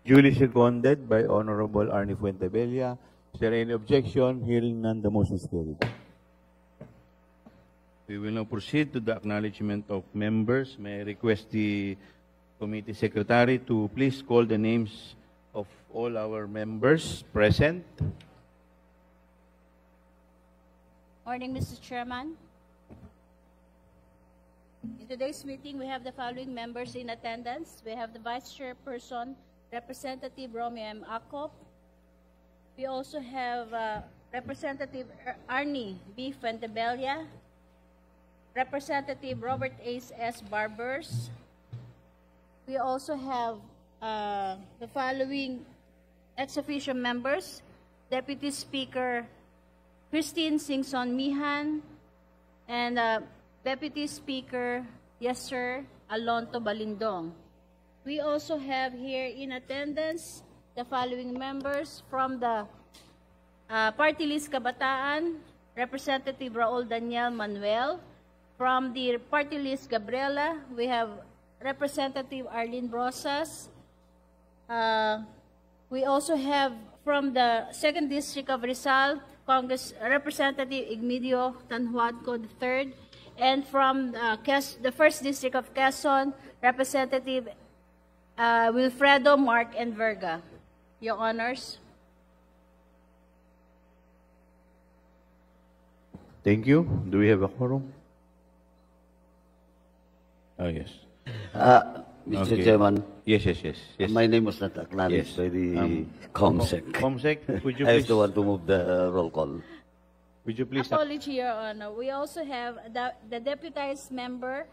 Duly seconded by Honorable Arnie Fuentebella. Is there any objection? Hearing none, the motion is carried. We will now proceed to the acknowledgement of members. May I request the committee secretary to please call the names of all our members present. Morning, Mr. Chairman. In today's meeting, we have the following members in attendance. We have the Vice Chairperson, Representative Romeo M. Acop. We also have Representative Arnie B. Fuentebella, Representative Robert S. Barbers. We also have the following ex-officio members: Deputy Speaker Christine Singson Mihan, and Deputy Speaker, yes sir, Alonto Balindong. We also have here in attendance the following members from the Party List Kabataan, Representative Raul Daniel Manuel. From the Party List Gabriela, we have Representative Arlene Brosas. We also have from the 2nd District of Rizal, Congress Representative Igmedio Tanhuadco III, and from the 1st District of Quezon, Representative Wilfredo Mark Enverga. Your Honors. Thank you. Do we have a quorum? Oh, yes. Mr. Okay. Chairman, Yes. my name was not acknowledged Yes. by the COMSEC. Comsec, would you I please? was the one to move the roll call. Would you please? Apology, Your Honor. We also have the deputized member,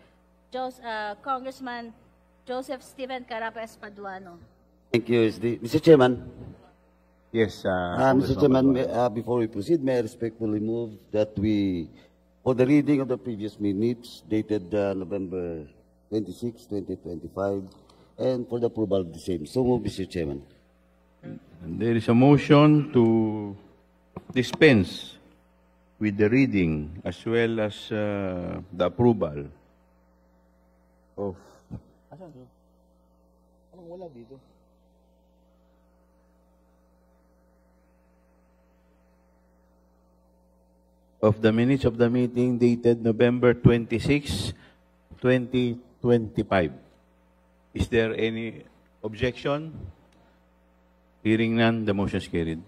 Congressman Joseph Steven Carapa Espaduano. Thank you, Mr. Chairman. Yes. Mr. Chairman, before we proceed, may I respectfully move that for the reading of the previous minutes dated November 26, 2025, and for the approval of the same. So move, Mr. Chairman. There is a motion to dispense with the reading as well as the approval of the minutes of the meeting dated November 26, 2025. Is there any objection? Hearing none, the motion is carried.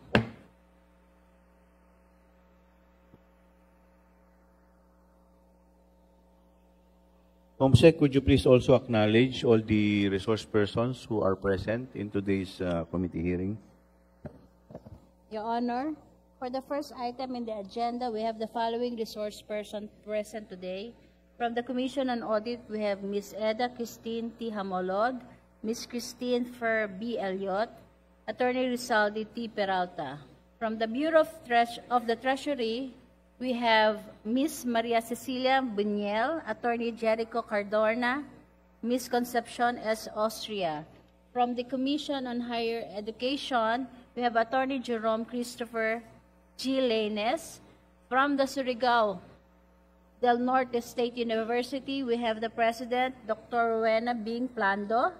Comsec, would you please also acknowledge all the resource persons who are present in today's committee hearing? Your Honor, for the first item in the agenda, we have the following resource person present today. From the Commission on Audit, we have Ms. Eda Christine T. Hamolod, Ms. Christine Fer B. Elliott, Attorney Rizaldi T. Peralta. From the Bureau of the Treasury, we have Ms. Maria Cecilia Buñuel, Attorney Jericho Cardorna, Ms. Concepcion S. Austria. From the Commission on Higher Education, we have Attorney Jerome Christopher G. Lanes. From the Surigao del Norte State University, we have the President, Dr. Rowena Bing Plando.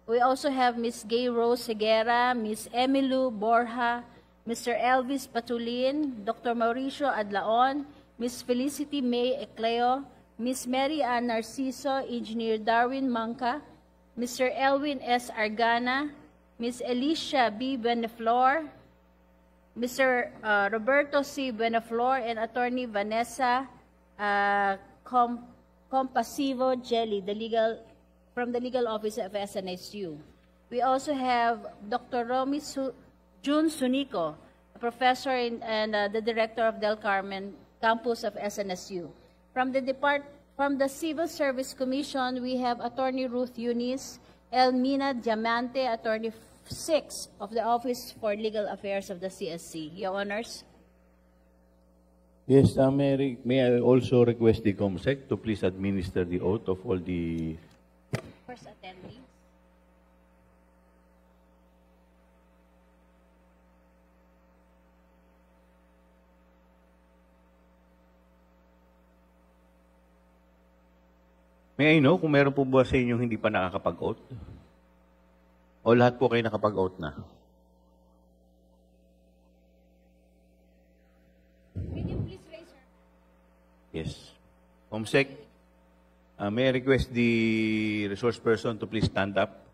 We also have Ms. Gay Rose Segura, Ms. Emilu Borja, Mr. Elvis Patulin, Dr. Mauricio Adlaon, Ms. Felicity May Ecleo, Ms. Mary Ann Narciso, Engineer Darwin Manca, Mr. Elwin S. Argana, Ms. Alicia B. Buenaflor, Mr. Roberto C. Buenaflor, and Attorney Vanessa Compasivo Jelly, from the Legal Office of SNSU. We also have Dr. Romy June Sunico, a professor and the director of Del Carmen campus of SNSU. From the Civil Service Commission, we have Attorney Ruth Eunice, Elmina Diamante, Attorney 6 of the Office for Legal Affairs of the CSC. Your Honors. Yes, may I also request the COMSEC to please administer the oath of all the First attendees. May I know kung meron po ba sa inyong hindi pa nakakapag-oath? O lahat po kayo nakapag-oath na? Yes. Comsec, may I request the resource person to please stand up?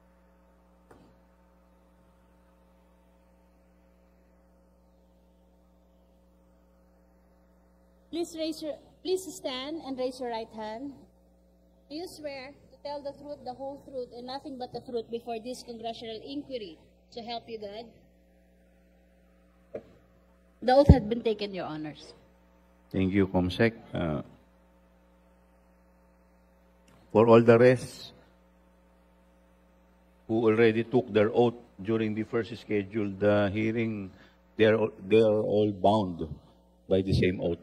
Please stand and raise your right hand. Do you swear to tell the truth, the whole truth, and nothing but the truth before this congressional inquiry, so help you God? The oath had been taken, Your Honors. Thank you, Comsec. For all the rest who already took their oath during the first scheduled hearing, they are all bound by the same oath.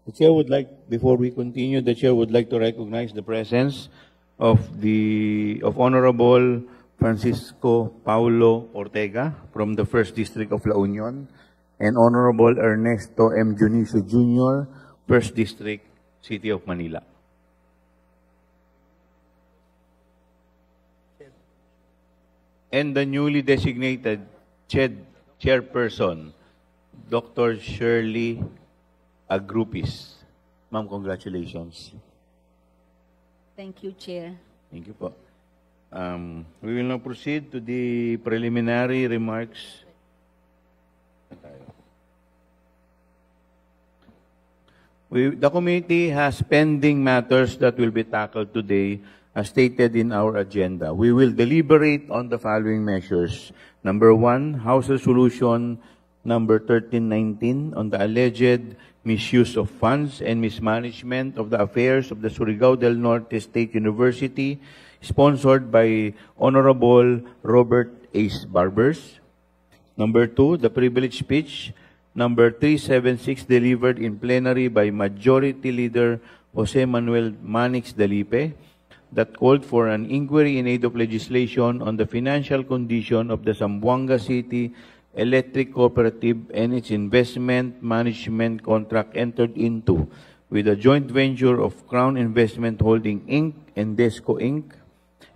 The chair would like, before we continue, the chair would like to recognize the presence of Honorable Francisco Paulo Ortega from the 1st District of La Union and Honorable Ernesto M. Junicio Jr., 1st District, City of Manila. And the newly designated chairperson, Dr. Shirley Agrupis. Ma'am, congratulations. Thank you, Chair. Thank you po. We will now proceed to the preliminary remarks. The committee has pending matters that will be tackled today as stated in our agenda. We will deliberate on the following measures. Number 1, House Resolution number 1319 on the alleged misuse of funds and mismanagement of the affairs of the Surigao del Norte State University, sponsored by Honorable Robert Ace Barbers. Number 2, the privilege speech number 376 delivered in plenary by Majority Leader Jose Manuel Manix Dalipe that called for an inquiry in aid of legislation on the financial condition of the Zamboanga City Electric Cooperative and its investment management contract entered into with a joint venture of Crown Investment Holding Inc. and Desco Inc.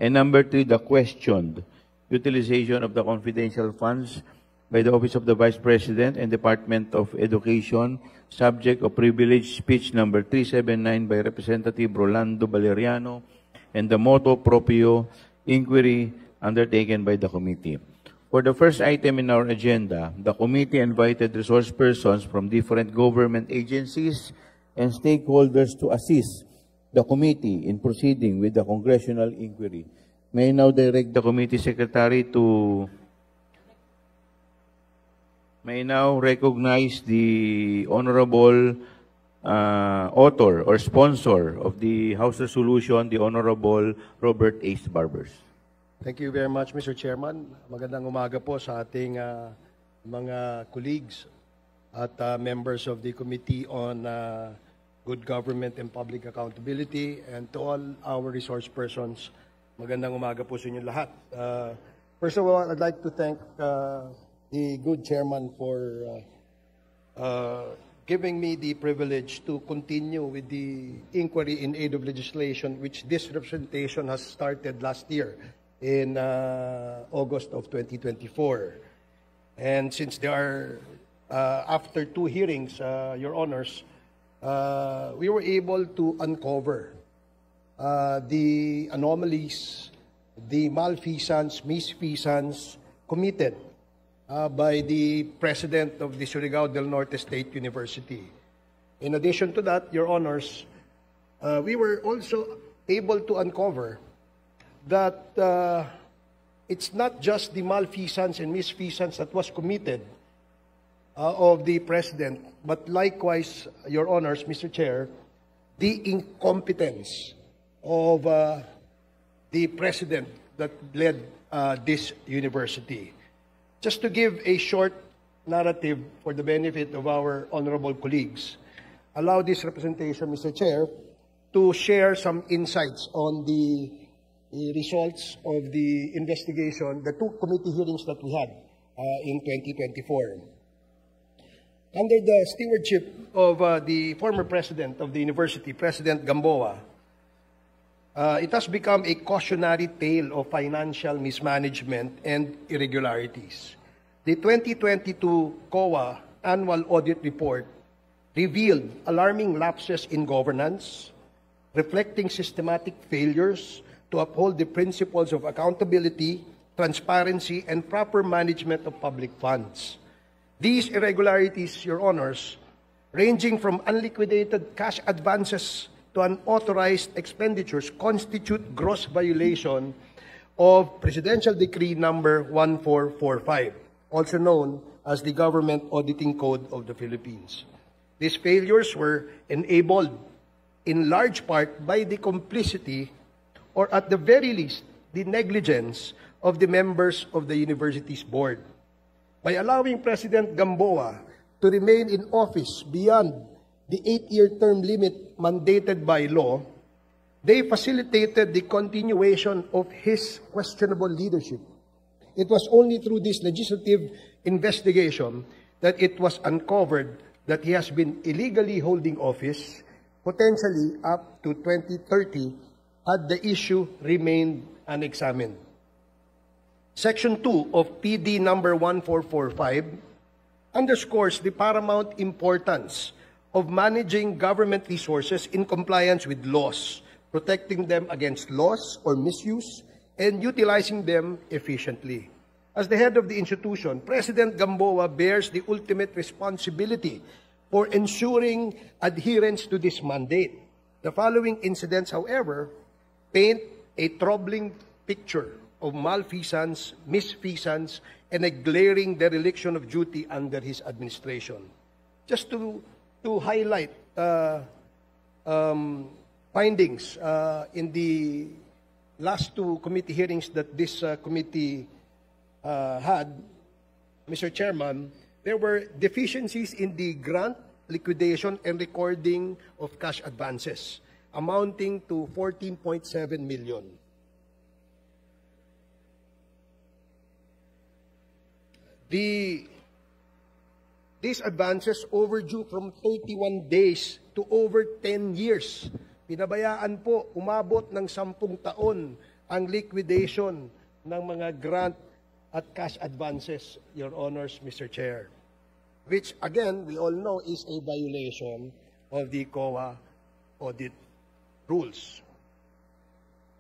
And number 3, the questioned utilization of the confidential funds by the Office of the Vice President and Department of Education, subject of privilege speech number 379 by Representative Rolando Valeriano, and the motu proprio inquiry undertaken by the committee. For the first item in our agenda, the committee invited resource persons from different government agencies and stakeholders to assist the committee in proceeding with the congressional inquiry. May I now direct the committee secretary to recognize the honorable author or sponsor of the House Resolution, the Honorable Robert Ace Barbers. Thank you very much, Mr. Chairman. Magandang umaga po sa ating mga colleagues at members of the Committee on Good Government and Public Accountability, and to all our resource persons. Magandang umaga po sa inyo lahat. First of all, I'd like to thank the good chairman for giving me the privilege to continue with the inquiry in aid of legislation, which this representation has started last year in August of 2024. And since there are, after 2 hearings, Your Honors, we were able to uncover the anomalies, the malfeasance, misfeasance committed by the President of the Surigao del Norte State University. In addition to that, Your Honors, we were also able to uncover that it's not just the malfeasance and misfeasance that was committed of the President, but likewise, Your Honors, Mr. Chair, the incompetence of the President that led this university. Just to give a short narrative for the benefit of our honorable colleagues, allow this representation, Mr. Chair, to share some insights on the results of the investigation, the 2 committee hearings that we had in 2024. Under the stewardship of the former president of the university, President Gamboa, It has become a cautionary tale of financial mismanagement and irregularities. The 2022 COA Annual Audit Report revealed alarming lapses in governance, reflecting systematic failures to uphold the principles of accountability, transparency, and proper management of public funds. These irregularities, Your Honors, ranging from unliquidated cash advances to unauthorized expenditures, constitute gross violation of Presidential Decree number 1445, also known as the Government Auditing Code of the Philippines. These failures were enabled in large part by the complicity, or at the very least, the negligence of the members of the university's board. By allowing President Gamboa to remain in office beyond the 8-year term limit mandated by law, they facilitated the continuation of his questionable leadership. It was only through this legislative investigation that it was uncovered that he has been illegally holding office, potentially up to 2030, had the issue remained unexamined. Section 2 of PD number 1445 underscores the paramount importance of managing government resources in compliance with laws, protecting them against loss or misuse, and utilizing them efficiently. As the head of the institution, President Gamboa bears the ultimate responsibility for ensuring adherence to this mandate. The following incidents, however, paint a troubling picture of malfeasance, misfeasance, and a glaring dereliction of duty under his administration. Just to highlight findings in the last two committee hearings that this committee had, Mr. Chairman, there were deficiencies in the grant, liquidation, and recording of cash advances, amounting to 14.7 million. These advances overdue from 31 days to over 10 years. Pinabayaan po, umabot ng 10 taon ang liquidation ng mga grant at cash advances, Your Honors, Mr. Chair. Which, again, we all know is a violation of the COA audit rules.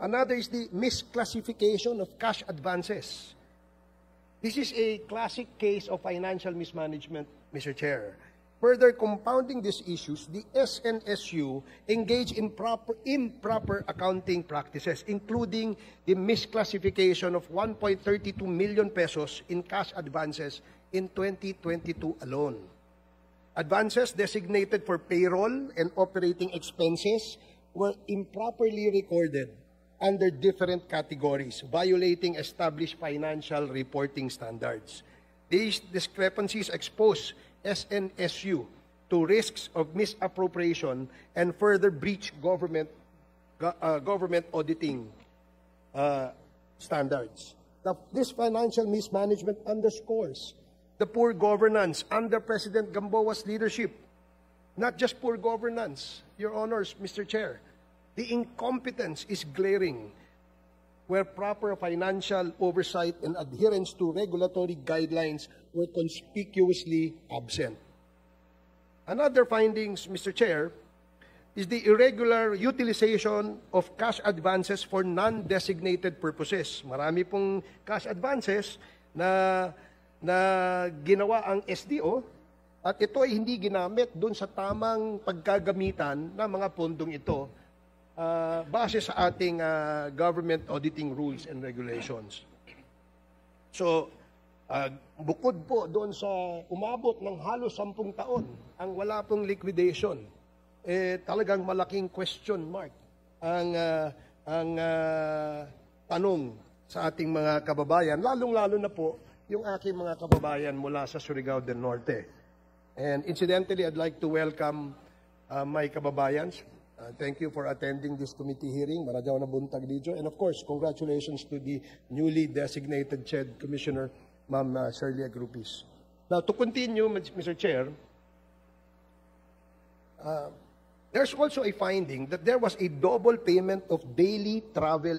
Another is the misclassification of cash advances. This is a classic case of financial mismanagement, Mr. Chair. Further compounding these issues, the SNSU engaged in improper accounting practices, including the misclassification of 1.32 million pesos in cash advances in 2022 alone. Advances designated for payroll and operating expenses were improperly recorded under different categories, violating established financial reporting standards. These discrepancies expose SNSU to risks of misappropriation and further breach government auditing standards. This financial mismanagement underscores the poor governance under President Gamboa's leadership. Not just poor governance, Your Honors, Mr. Chair. The incompetence is glaring, where proper financial oversight and adherence to regulatory guidelines were conspicuously absent. Another findings, Mr. Chair, is the irregular utilization of cash advances for non-designated purposes. Marami pong cash advances na ginawa ang SDO at ito ay hindi ginamit doon sa tamang pagkagamitan ng mga pondong ito base sa ating government auditing rules and regulations. So, bukod po doon sa umabot ng halos 10 taon ang wala pong liquidation, talagang malaking question mark ang tanong sa ating mga kababayan, lalong-lalo na po yung aking mga kababayan mula sa Surigao del Norte. And incidentally, I'd like to welcome my kababayans. Thank you for attending this committee hearing. Marajaw na buntag dito. And of course, congratulations to the newly designated CHED Commissioner, Ma'am Shirley Agrupis. Now, to continue, Mr. Chair, There's also a finding that there was a double payment of daily travel